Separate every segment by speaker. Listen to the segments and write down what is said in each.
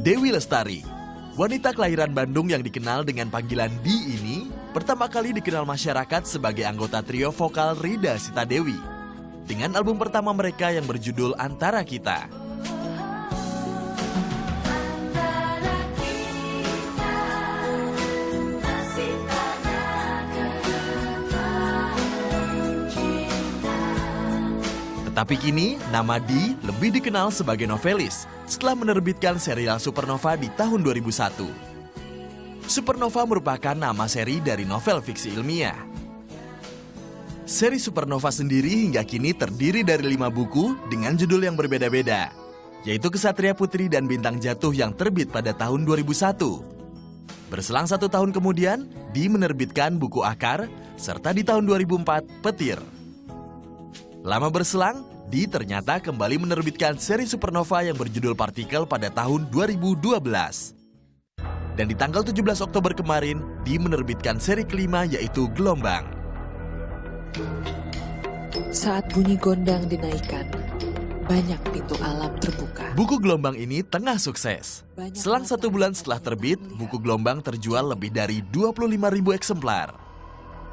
Speaker 1: Dewi Lestari, wanita kelahiran Bandung yang dikenal dengan panggilan Di ini, pertama kali dikenal masyarakat sebagai anggota trio vokal Rida Sita Dewi. Dengan album pertama mereka yang berjudul Antara Kita. Tetapi kini, nama Di lebih dikenal sebagai novelis setelah menerbitkan serial Supernova di tahun 2001. Supernova merupakan nama seri dari novel fiksi ilmiah. Seri Supernova sendiri hingga kini terdiri dari 5 buku dengan judul yang berbeda-beda, yaitu Kesatria Putri dan Bintang Jatuh yang terbit pada tahun 2001. Berselang 1 tahun kemudian, Di menerbitkan buku Akar, serta di tahun 2004, Petir. Lama berselang, Di ternyata kembali menerbitkan seri Supernova yang berjudul Partikel pada tahun 2012. Dan di tanggal 17 Oktober kemarin, Di menerbitkan seri kelima yaitu Gelombang.
Speaker 2: Saat bunyi gondang dinaikkan, banyak pintu alam terbuka.
Speaker 1: Buku Gelombang ini tengah sukses. Selang 1 bulan setelah terbit, buku Gelombang terjual lebih dari 25.000 eksemplar.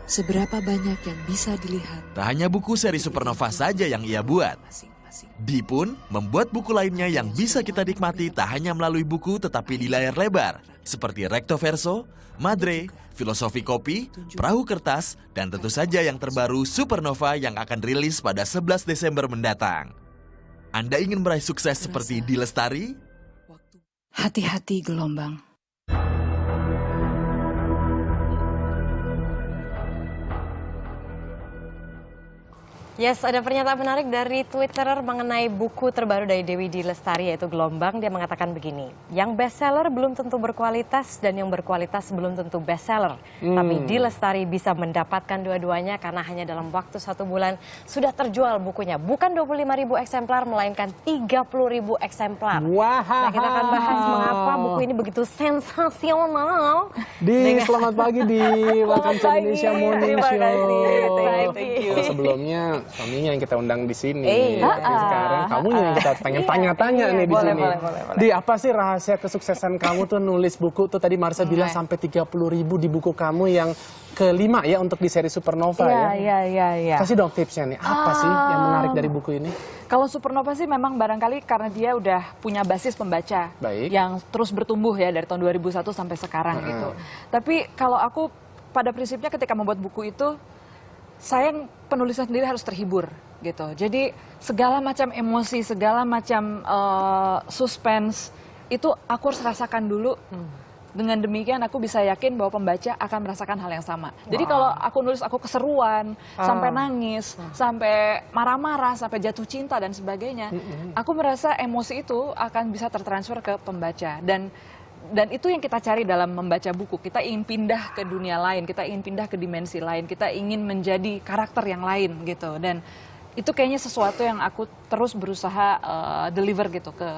Speaker 2: Seberapa banyak yang bisa dilihat?
Speaker 1: Tak hanya buku seri Supernova saja yang ia buat. Di pun membuat buku lainnya yang bisa kita nikmati tak hanya melalui buku tetapi di layar lebar. Seperti Recto Verso, Madre, Filosofi Kopi, Perahu Kertas, dan tentu saja yang terbaru Supernova yang akan rilis pada 11 Desember mendatang. Anda ingin meraih sukses seperti Di Lestari?
Speaker 2: Hati-hati gelombang.
Speaker 3: Yes, ada pernyataan menarik dari Twitter mengenai buku terbaru dari Dewi Di Lestari yaitu Gelombang. Dia mengatakan begini, yang bestseller belum tentu berkualitas dan yang berkualitas belum tentu bestseller. Tapi Di Lestari bisa mendapatkan dua-duanya karena hanya dalam waktu 1 bulan sudah terjual bukunya. Bukan 25.000 eksemplar melainkan 30.000 eksemplar.
Speaker 4: Wow.
Speaker 3: Nah, kita akan bahas mengapa buku ini begitu sensasional.
Speaker 4: Di, selamat pagi Di, welcome to Indonesia Morning
Speaker 3: Terima
Speaker 4: Show.
Speaker 3: kasih. Thank you.
Speaker 4: Sebelumnya suaminya yang kita undang di sini. Sekarang kamu yang kita pengen tanya-tanya nih di sini.
Speaker 3: Boleh.
Speaker 4: Di, apa sih rahasia kesuksesan kamu tuh nulis buku tuh? Tadi Marsha bilang sampai 30.000 di buku kamu yang kelima ya untuk di seri Supernova ya.
Speaker 5: Iya.
Speaker 4: Kasih dong tipsnya nih, apa sih yang menarik dari buku ini?
Speaker 5: Kalau Supernova sih memang barangkali karena dia udah punya basis pembaca yang terus bertumbuh ya dari tahun 2001 sampai sekarang gitu. Tapi kalau aku pada prinsipnya ketika membuat buku itu, saya penulisnya sendiri harus terhibur gitu. Jadi segala macam emosi, segala macam suspense itu aku harus rasakan dulu. Dengan demikian aku bisa yakin bahwa pembaca akan merasakan hal yang sama. Jadi kalau aku nulis aku keseruan, sampai nangis, sampai marah-marah, sampai jatuh cinta dan sebagainya, aku merasa emosi itu akan bisa tertransfer ke pembaca. Dan itu yang kita cari dalam membaca buku. Kita ingin pindah ke dunia lain, kita ingin pindah ke dimensi lain, kita ingin menjadi karakter yang lain gitu. Dan itu kayaknya sesuatu yang aku terus berusaha deliver gitu ke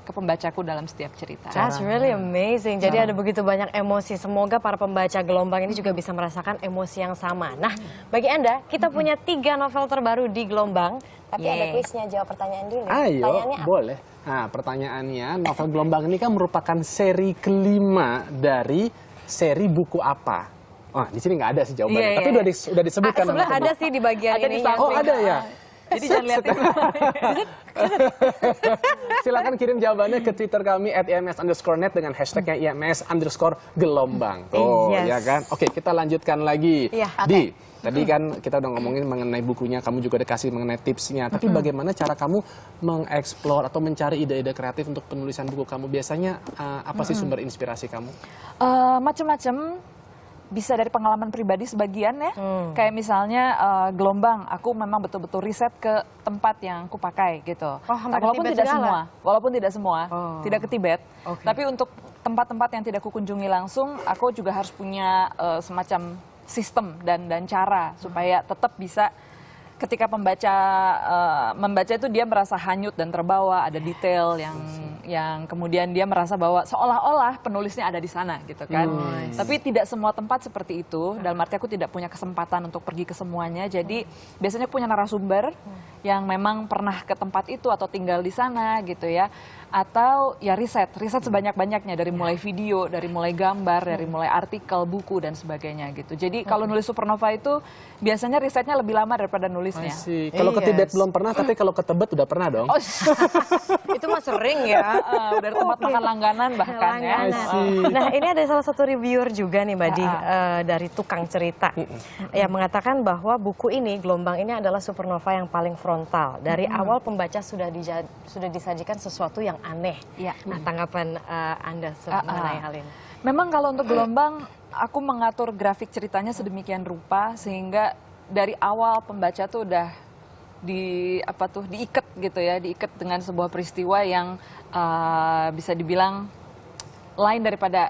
Speaker 5: pembacaku dalam setiap cerita.
Speaker 3: That's really amazing. Jadi ada begitu banyak emosi. Semoga para pembaca Gelombang ini juga bisa merasakan emosi yang sama. Nah, bagi Anda, kita punya 3 novel terbaru di Gelombang. Tapi ada kuisnya, jawab pertanyaan dulu.
Speaker 4: Ayo, boleh. Nah, pertanyaannya, novel Gelombang ini kan merupakan seri kelima dari seri buku apa? Wah, di sini nggak ada sih jawabannya. Tapi udah disebutkan.
Speaker 3: Sebenarnya ada sih di bagian ini.
Speaker 4: Oh, ada ya?
Speaker 5: Jadi jangan liatin.
Speaker 4: Silakan kirim jawabannya ke Twitter kami @ims_net dengan hashtagnya @ims_gelombang. Oh, ya kan? Oke, kita lanjutkan lagi. Di, tadi kan kita udah ngomongin mengenai bukunya, kamu juga udah kasih mengenai tipsnya. Tapi bagaimana cara kamu mengeksplor atau mencari ide-ide kreatif untuk penulisan buku kamu? Biasanya apa sih sumber inspirasi kamu?
Speaker 5: Macam-macam. Bisa dari pengalaman pribadi sebagian ya, kayak misalnya Gelombang, aku memang betul-betul riset ke tempat yang aku pakai gitu. Walaupun tidak semua, tidak ke Tibet. Tapi untuk tempat-tempat yang tidak kukunjungi langsung, aku juga harus punya semacam sistem dan cara supaya tetap bisa ketika pembaca membaca itu dia merasa hanyut dan terbawa, ada detail yang kemudian dia merasa bahwa seolah-olah penulisnya ada di sana gitu kan. Tapi tidak semua tempat seperti itu. Dalam arti aku tidak punya kesempatan untuk pergi ke semuanya. Jadi biasanya punya narasumber yang memang pernah ke tempat itu atau tinggal di sana gitu ya. Atau ya riset sebanyak-banyaknya dari mulai video, dari mulai gambar, dari mulai artikel, buku dan sebagainya gitu. Jadi kalau nulis Supernova itu biasanya risetnya lebih lama daripada nulisnya.
Speaker 4: Kalau ke Tibet belum pernah, tapi kalau ke Tebet udah pernah dong.
Speaker 5: Oh,
Speaker 3: itu mah sering ya.
Speaker 5: Dari tempat makan langganan bahkan ya.
Speaker 3: Nah ini ada salah satu reviewer juga nih Mbak Di, dari Tukang Cerita yang mengatakan bahwa buku ini, Gelombang ini adalah Supernova yang paling frontal. Dari awal pembaca sudah disajikan sesuatu yang aneh. Nah tanggapan Anda mengenai hal ini?
Speaker 5: Memang kalau untuk Gelombang, aku mengatur grafik ceritanya sedemikian rupa sehingga dari awal pembaca tuh udah diikat gitu ya, diikat dengan sebuah peristiwa yang bisa dibilang lain daripada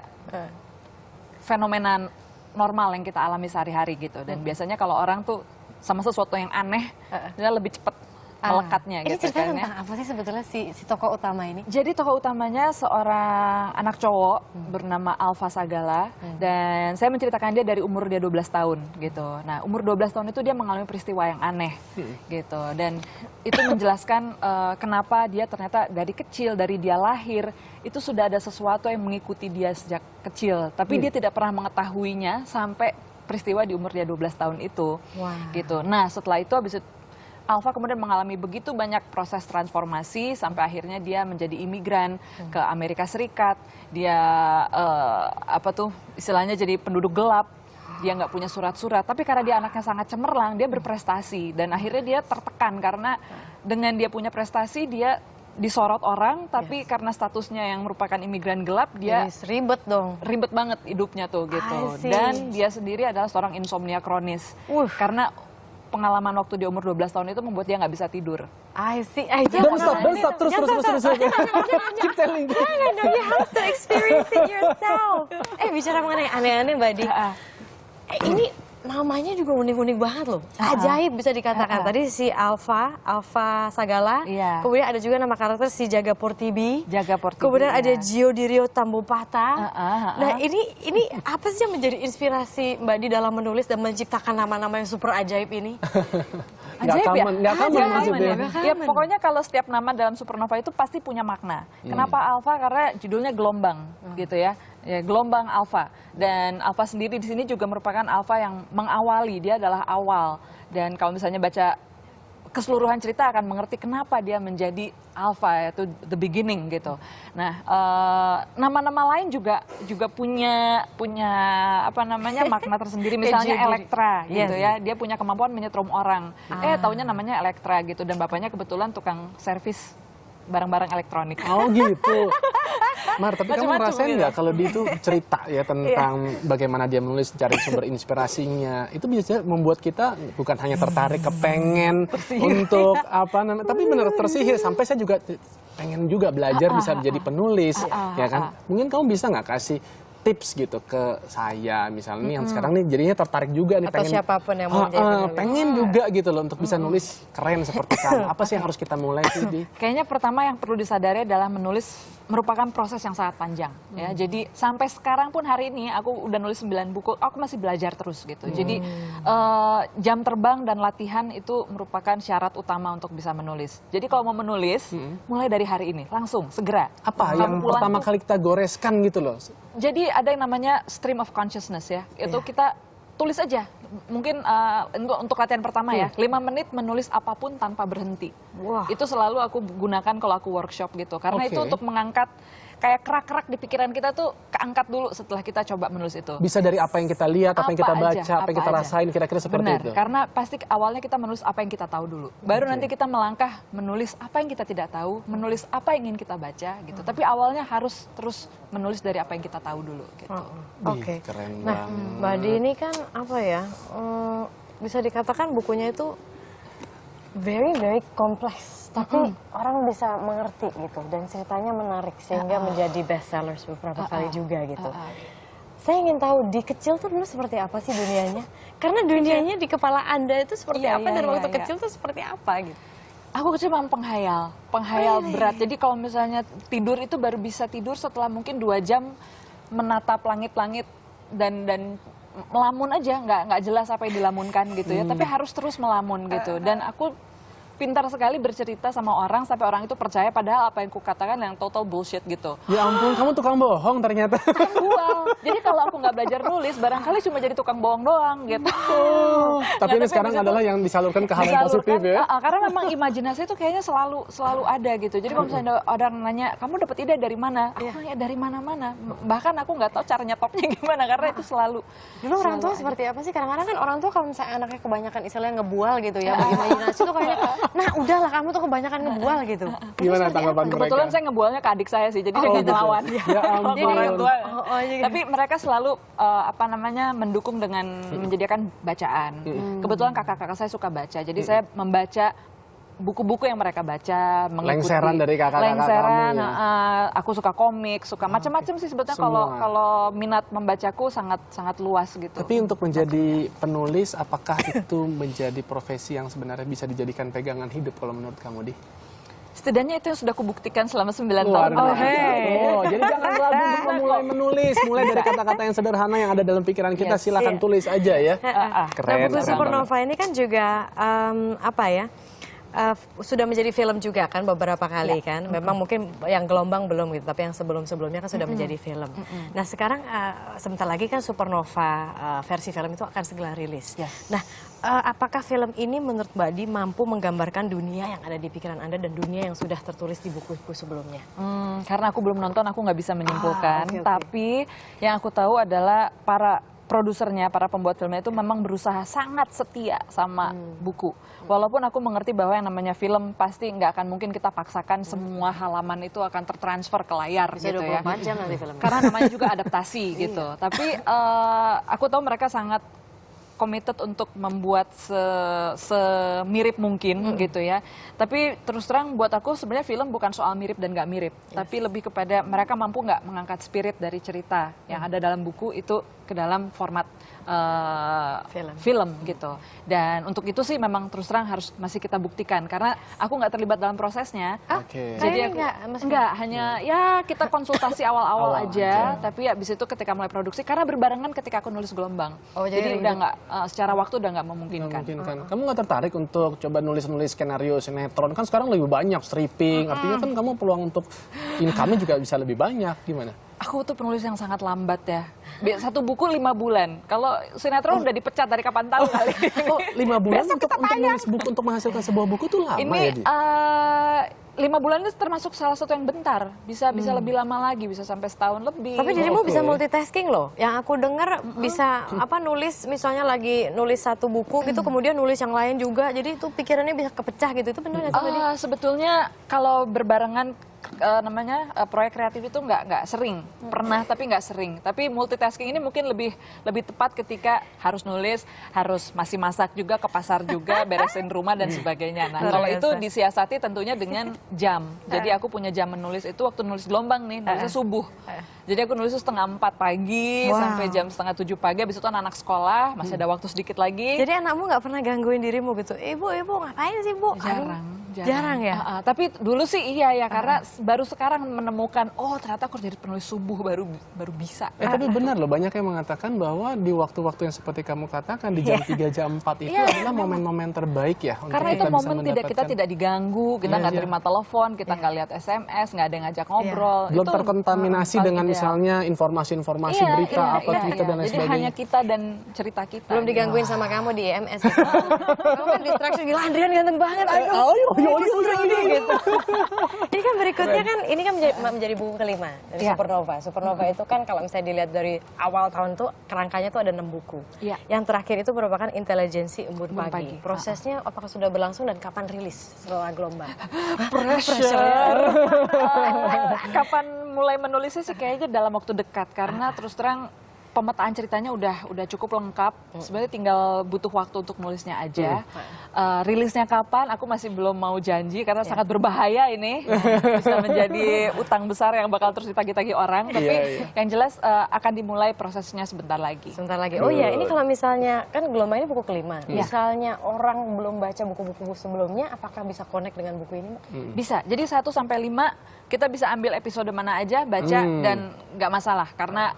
Speaker 5: fenomena normal yang kita alami sehari-hari gitu. Dan biasanya kalau orang tuh sama sesuatu yang aneh, dia lebih cepat melekatnya
Speaker 3: ini
Speaker 5: gitu
Speaker 3: ceritanya
Speaker 5: kan ya.
Speaker 3: tentang apa sih sebetulnya si tokoh utama ini?
Speaker 5: Jadi tokoh utamanya seorang anak cowok bernama Alpha Sagala dan saya menceritakan dia dari umur dia 12 tahun gitu. Nah, umur 12 tahun itu dia mengalami peristiwa yang aneh gitu dan itu menjelaskan kenapa dia ternyata dari kecil, dari dia lahir itu sudah ada sesuatu yang mengikuti dia sejak kecil, tapi dia tidak pernah mengetahuinya sampai peristiwa di umur dia 12 tahun itu. Gitu. Nah, setelah itu habis itu Alpha kemudian mengalami begitu banyak proses transformasi sampai akhirnya dia menjadi imigran ke Amerika Serikat. Dia istilahnya jadi penduduk gelap. Dia nggak punya surat-surat. Tapi karena dia anaknya sangat cemerlang, dia berprestasi dan akhirnya dia tertekan karena dengan dia punya prestasi dia disorot orang, tapi karena statusnya yang merupakan imigran gelap, dia
Speaker 3: ribet dong.
Speaker 5: Ribet banget hidupnya tuh gitu. Dan dia sendiri adalah seorang insomnia kronis. Karena pengalaman waktu di umur 12 tahun itu membuat dia nggak bisa tidur.
Speaker 4: Don't stop, terus. Keep telling.
Speaker 3: No, you have to experience it yourself. Bicara mengenai aneh-aneh Mbak Di, ini namanya juga unik-unik banget loh. Ajaib bisa dikatakan. Tadi si Alpha Sagala. Kemudian ada juga nama karakter si Jaga Portibi. Kemudian ada Gio Dirio Tambopata. Nah ini apa sih yang menjadi inspirasi Mbak Di dalam menulis dan menciptakan nama-nama yang super ajaib ini?
Speaker 5: Ajaib ya?
Speaker 4: Nggak common maksudnya.
Speaker 5: Ya pokoknya kalau setiap nama dalam Supernova itu pasti punya makna. Kenapa Alpha? Karena judulnya gelombang gitu ya. Ya, gelombang Alpha. Dan Alpha sendiri di sini juga merupakan Alpha yang mengawali, dia adalah awal. Dan kalau misalnya baca keseluruhan cerita akan mengerti kenapa dia menjadi Alpha, yaitu the beginning gitu. Nah, nama-nama lain juga punya makna tersendiri. Misalnya Elektra gitu ya, dia punya kemampuan menyetrum orang. Taunya namanya Elektra gitu dan bapaknya kebetulan tukang servis barang-barang elektronik.
Speaker 4: Oh gitu. Mar, tapi kamu ngerasain nggak kalau dia itu cerita ya tentang bagaimana dia menulis, cari sumber inspirasinya, itu biasanya membuat kita bukan hanya tertarik, kepengen untuk tapi benar tersihir. Sampai saya juga pengen juga belajar bisa menjadi penulis, ya kan? Mungkin kamu bisa nggak kasih tips gitu ke saya misalnya yang sekarang nih jadinya tertarik juga nih,
Speaker 3: atau pengen siapapun yang mau jadi penulis.
Speaker 4: Pengen juga gitu loh untuk bisa nulis keren seperti kamu. Apa sih yang harus kita mulai sih?
Speaker 5: Kayaknya pertama yang perlu disadari adalah menulis merupakan proses yang sangat panjang ya. Jadi sampai sekarang pun hari ini aku udah nulis 9 buku, aku masih belajar terus gitu. Jadi jam terbang dan latihan itu merupakan syarat utama untuk bisa menulis. Jadi kalau mau menulis mulai dari hari ini langsung segera.
Speaker 4: Apa yang pertama kali kita goreskan gitu loh?
Speaker 5: Jadi ada yang namanya stream of consciousness ya. Itu kita tulis aja. Mungkin untuk latihan pertama ya, 5 menit menulis apapun tanpa berhenti. Itu selalu aku gunakan kalau aku workshop gitu. Karena itu untuk mengangkat kayak kerak-kerak di pikiran kita tuh keangkat dulu setelah kita coba menulis itu.
Speaker 4: Bisa dari apa yang kita lihat, apa yang kita baca, apa yang kita rasain, kira-kira seperti itu.
Speaker 5: Karena pasti awalnya kita menulis apa yang kita tahu dulu. Baru nanti kita melangkah menulis apa yang kita tidak tahu, menulis apa yang ingin kita baca gitu. Tapi awalnya harus terus menulis dari apa yang kita tahu dulu gitu.
Speaker 4: Keren
Speaker 3: nah,
Speaker 4: banget.
Speaker 3: Mbak Di ini kan apa ya, bisa dikatakan bukunya itu very kompleks, tapi orang bisa mengerti gitu dan ceritanya menarik sehingga menjadi best sellers beberapa kali juga gitu. Saya ingin tahu di kecil tuh dulu seperti apa sih dunianya? Karena dunianya di kepala Anda itu seperti apa dan waktu kecil tuh seperti apa gitu?
Speaker 5: Aku kecil memang penghayal berat. Jadi kalau misalnya tidur itu baru bisa tidur setelah mungkin 2 jam menatap langit-langit dan melamun aja, nggak jelas apa yang dilamunkan gitu ya. Tapi harus terus melamun gitu. Dan aku pintar sekali bercerita sama orang sampai orang itu percaya padahal apa yang kukatakan yang total bullshit gitu.
Speaker 4: Ya ampun, kamu tukang bohong ternyata.
Speaker 5: Bual. Jadi kalau aku nggak belajar nulis, barangkali cuma jadi tukang bohong doang gitu.
Speaker 4: Tapi ini sekarang adalah yang disalurkan ke hal yang positif ya.
Speaker 5: Karena memang imajinasi itu kayaknya selalu ada gitu. Jadi kalau misalnya ada orang nanya, kamu dapat ide dari mana? Aku nanya dari mana-mana. Bahkan aku nggak tahu cara nyetopnya gimana karena itu selalu.
Speaker 3: Dulu orang tua seperti apa sih? Kadang-kadang kan orang tua kalau misalnya anaknya kebanyakan istilahnya ngebual gitu ya, berimajinasi tuh kayak, nah udahlah kamu tuh kebanyakan ngebual gitu.
Speaker 4: Gimana tanggapan mereka?
Speaker 5: Kebetulan saya ngebualnya ke adik saya sih, jadi dia nggak ngelawan.
Speaker 4: Ya ampun.
Speaker 5: Orang tua. Tapi mereka selalu mendukung dengan menyediakan bacaan. Kebetulan kakak-kakak saya suka baca, jadi saya membaca buku-buku yang mereka baca, mengikuti
Speaker 4: lengseran dari kakak-kakak kamu ya?
Speaker 5: Aku suka komik, suka macam-macam sih sebetulnya. Kalau minat membacaku sangat luas gitu.
Speaker 4: Tapi untuk menjadi penulis, apakah itu menjadi profesi yang sebenarnya bisa dijadikan pegangan hidup kalau menurut kamu, Di?
Speaker 5: Setidaknya itu yang sudah kubuktikan selama 9 tahun.
Speaker 4: Jadi jangan ragu untuk memulai menulis. Mulai dari kata-kata yang sederhana yang ada dalam pikiran kita, silakan tulis aja ya.
Speaker 3: Keren. Nah, Buku Supernova ini kan juga sudah menjadi film juga kan beberapa kali kan. Memang mungkin yang Gelombang belum gitu, tapi yang sebelum-sebelumnya kan sudah menjadi film. Nah sekarang sebentar lagi kan Supernova versi film itu akan segera rilis. Nah apakah film ini menurut Mbak Di mampu menggambarkan dunia yang ada di pikiran Anda dan dunia yang sudah tertulis di buku-buku sebelumnya?
Speaker 5: Karena aku belum nonton, aku nggak bisa menyimpulkan. Tapi yang aku tahu adalah para produsernya, para pembuat filmnya itu memang berusaha sangat setia sama buku. Walaupun aku mengerti bahwa yang namanya film pasti nggak akan mungkin kita paksakan semua halaman itu akan tertransfer ke layar
Speaker 3: bisa
Speaker 5: gitu ya.
Speaker 3: 24 jam nanti filmnya.
Speaker 5: Karena namanya juga adaptasi gitu. Tapi aku tahu mereka sangat committed untuk membuat semirip mungkin gitu ya. Tapi terus terang buat aku sebenarnya film bukan soal mirip dan nggak mirip. Tapi lebih kepada mereka mampu nggak mengangkat spirit dari cerita yang ada dalam buku itu ke dalam format film gitu. Dan untuk itu sih memang terus terang harus masih kita buktikan karena aku nggak terlibat dalam prosesnya. Jadi aku nggak hanya ya kita konsultasi awal-awal aja. Tapi abis itu ketika mulai produksi karena berbarengan ketika aku nulis Gelombang. Jadi udah nggak secara waktu udah nggak memungkinkan.
Speaker 4: Kamu nggak tertarik untuk coba nulis-nulis skenario sinetron? Kan sekarang lebih banyak stripping. Artinya kan kamu peluang untuk income-nya juga bisa lebih banyak. Gimana?
Speaker 5: Aku tuh penulis yang sangat lambat ya. Satu buku 5 bulan. Kalau sinetron udah dipecat dari kapan tahu kali.
Speaker 4: 5 bulan untuk nulis buku, untuk menghasilkan sebuah buku tuh lama ya, Di?
Speaker 5: 5 bulan itu termasuk salah satu yang bentar. Bisa lebih lama lagi, bisa sampai setahun lebih.
Speaker 3: Tapi dirimu bisa multitasking loh. Yang aku dengar bisa nulis misalnya lagi nulis satu buku gitu kemudian nulis yang lain juga. Jadi itu pikirannya bisa kepecah gitu. Itu benar nggak sih?
Speaker 5: Sebetulnya kalau berbarengan proyek kreatif itu nggak sering, pernah tapi nggak sering. Tapi multitasking ini mungkin lebih tepat ketika harus nulis, harus masih masak juga, ke pasar juga, beresin rumah dan sebagainya. Nah kalau itu disiasati tentunya dengan jam. Jadi aku punya jam menulis itu waktu nulis Gelombang nih, nulisnya subuh. Jadi aku nulis 3:30 pagi sampai jam 6:30 pagi. Habis itu anak sekolah, masih ada waktu sedikit lagi.
Speaker 3: Jadi anakmu nggak pernah gangguin dirimu gitu? Ibu ngapain sih Bu? Jarang ya?
Speaker 5: Tapi dulu sih iya ya, karena baru sekarang menemukan, oh ternyata aku jadi penulis subuh baru bisa.
Speaker 4: Tapi benar loh, banyak yang mengatakan bahwa di waktu-waktu yang seperti kamu katakan, di jam 3, jam 4 itu adalah momen-momen terbaik ya.
Speaker 5: Karena itu momen kita tidak diganggu, kita nggak terima telepon, kita nggak lihat SMS, nggak ada yang ngajak ngobrol.
Speaker 4: Belum terkontaminasi dengan misalnya informasi-informasi berita, Twitter dan lain sebagainya.
Speaker 5: Jadi hanya kita dan cerita kita.
Speaker 3: Belum digangguin sama kamu di EMS. Kamu kan distraksi, gila Andrian ganteng banget. Gitu. Ini kan berikutnya kan, ini kan menjadi buku kelima dari Supernova. Supernova itu kan kalau misalnya dilihat dari awal tahun tuh kerangkanya tuh ada 6 buku. Yang terakhir itu merupakan Intelijensi Embun Pagi. Prosesnya apakah sudah berlangsung dan kapan rilis setelah Gelombang?
Speaker 5: Pressure. Kapan mulai menulisnya sih kayaknya dalam waktu dekat karena terus terang pemetaan ceritanya udah cukup lengkap. Sebenarnya tinggal butuh waktu untuk nulisnya aja. Rilisnya kapan? Aku masih belum mau janji karena sangat berbahaya ini. Bisa menjadi utang besar yang bakal terus ditagih-tagih orang. Tapi yang jelas akan dimulai prosesnya sebentar lagi.
Speaker 3: Sebentar lagi. Oh iya, ini kalau misalnya kan Gelombang ini buku kelima. Misalnya orang belum baca buku-buku sebelumnya, apakah bisa connect dengan buku ini?
Speaker 5: Bisa. Jadi 1 sampai 5 kita bisa ambil episode mana aja, baca dan nggak masalah karena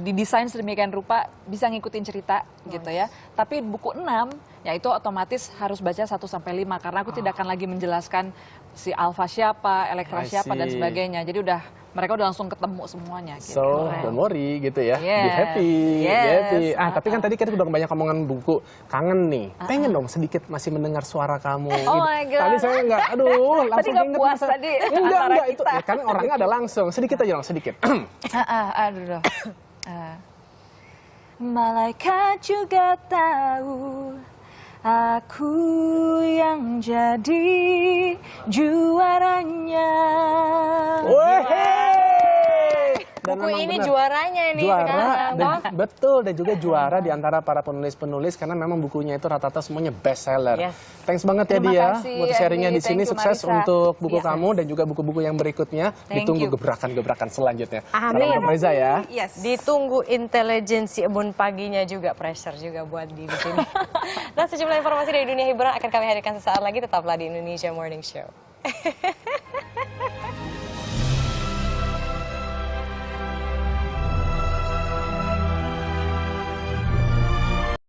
Speaker 5: didesain sedemikian rupa bisa ngikutin cerita gitu ya. Tapi buku 6 ya itu otomatis harus baca 1 sampai 5 karena aku tidak akan lagi menjelaskan si Alpha siapa, Elektra siapa dan sebagainya. Jadi mereka udah langsung ketemu semuanya gitu.
Speaker 4: So, don't worry gitu ya. Be happy, be happy. Tapi kan tadi kita udah banyak ngomongan buku, kangen nih. Pengen dong sedikit masih mendengar suara kamu gitu.
Speaker 5: My God.
Speaker 4: Tadi saya nggak, aduh, langsung
Speaker 5: nggak puas tadi
Speaker 4: Enggak, itu ya, kan orangnya ada langsung. Sedikit aja dong, sedikit.
Speaker 5: Aduh. Malaikat juga tahu aku yang jadi juaranya.
Speaker 4: Dan
Speaker 3: Buku
Speaker 4: memang
Speaker 3: ini
Speaker 4: benar.
Speaker 3: juaranya ini
Speaker 4: Juara,
Speaker 3: sekarang.
Speaker 4: betul, dan juga juara di antara para penulis-penulis karena memang bukunya itu rata-rata semuanya best seller. Thanks banget ya
Speaker 5: Terima
Speaker 4: Dia
Speaker 5: kasih,
Speaker 4: buat sharingnya di
Speaker 5: Andy.
Speaker 4: sini.
Speaker 5: Thank you,
Speaker 4: Sukses
Speaker 5: Marissa.
Speaker 4: untuk buku kamu dan juga buku-buku yang berikutnya. Ditunggu gebrakan-gebrakan selanjutnya.
Speaker 3: Amin.
Speaker 4: Salam Reza ya.
Speaker 3: Ditunggu intelijensi embun paginya juga, pressure juga buat di sini. Dan sejumlah informasi dari dunia hiburan akan kami hadirkan sesaat lagi. Tetaplah di Indonesia Morning Show.